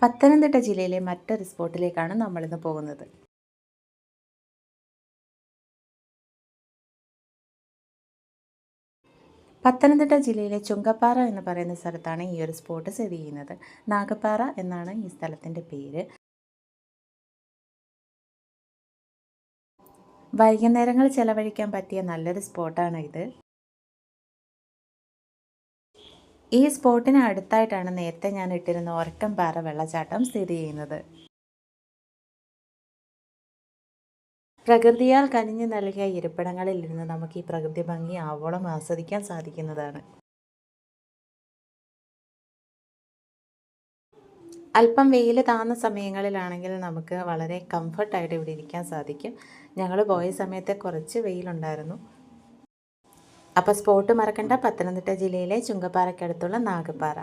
പത്തനംതിട്ട ജില്ലയിലെ മറ്റൊരു സ്പോട്ടിലേക്കാണ് നമ്മളിന്ന് പോകുന്നത്. പത്തനംതിട്ട ജില്ലയിലെ ചുങ്കപ്പാറ എന്ന് പറയുന്ന സ്ഥലത്താണ് ഈ ഒരു സ്പോട്ട് സ്ഥിതി ചെയ്യുന്നത്. നാഗപ്പാറ എന്നാണ് ഈ സ്ഥലത്തിൻ്റെ പേര്. വൈകുന്നേരങ്ങൾ ചെലവഴിക്കാൻ പറ്റിയ നല്ലൊരു സ്പോട്ടാണ് ഇത്. ഈ സ്പോട്ടിന് അടുത്തായിട്ടാണ് നേരത്തെ ഞാൻ ഇട്ടിരുന്ന ഒരക്കംപാറ വെള്ളച്ചാട്ടം സ്ഥിതി ചെയ്യുന്നത്. പ്രകൃതിയാൽ കനിഞ്ഞു നൽകിയ ഇരിപ്പിടങ്ങളിൽ ഇരുന്ന് നമുക്ക് ഈ പ്രകൃതി ഭംഗി ആവോളം ആസ്വദിക്കാൻ സാധിക്കുന്നതാണ്. അല്പം വെയിൽ താന്ന സമയങ്ങളിലാണെങ്കിൽ നമുക്ക് വളരെ കംഫർട്ടായിട്ട് ഇവിടെ ഇരിക്കാൻ സാധിക്കും. ഞങ്ങൾ പോയ സമയത്ത് കുറച്ച് വെയിലുണ്ടായിരുന്നു. അപ്പോൾ സ്പോട്ട് മറക്കണ്ട, പത്തനംതിട്ട ജില്ലയിലെ ചുങ്കപ്പാറയ്ക്കടുത്തുള്ള നാഗപ്പാറ.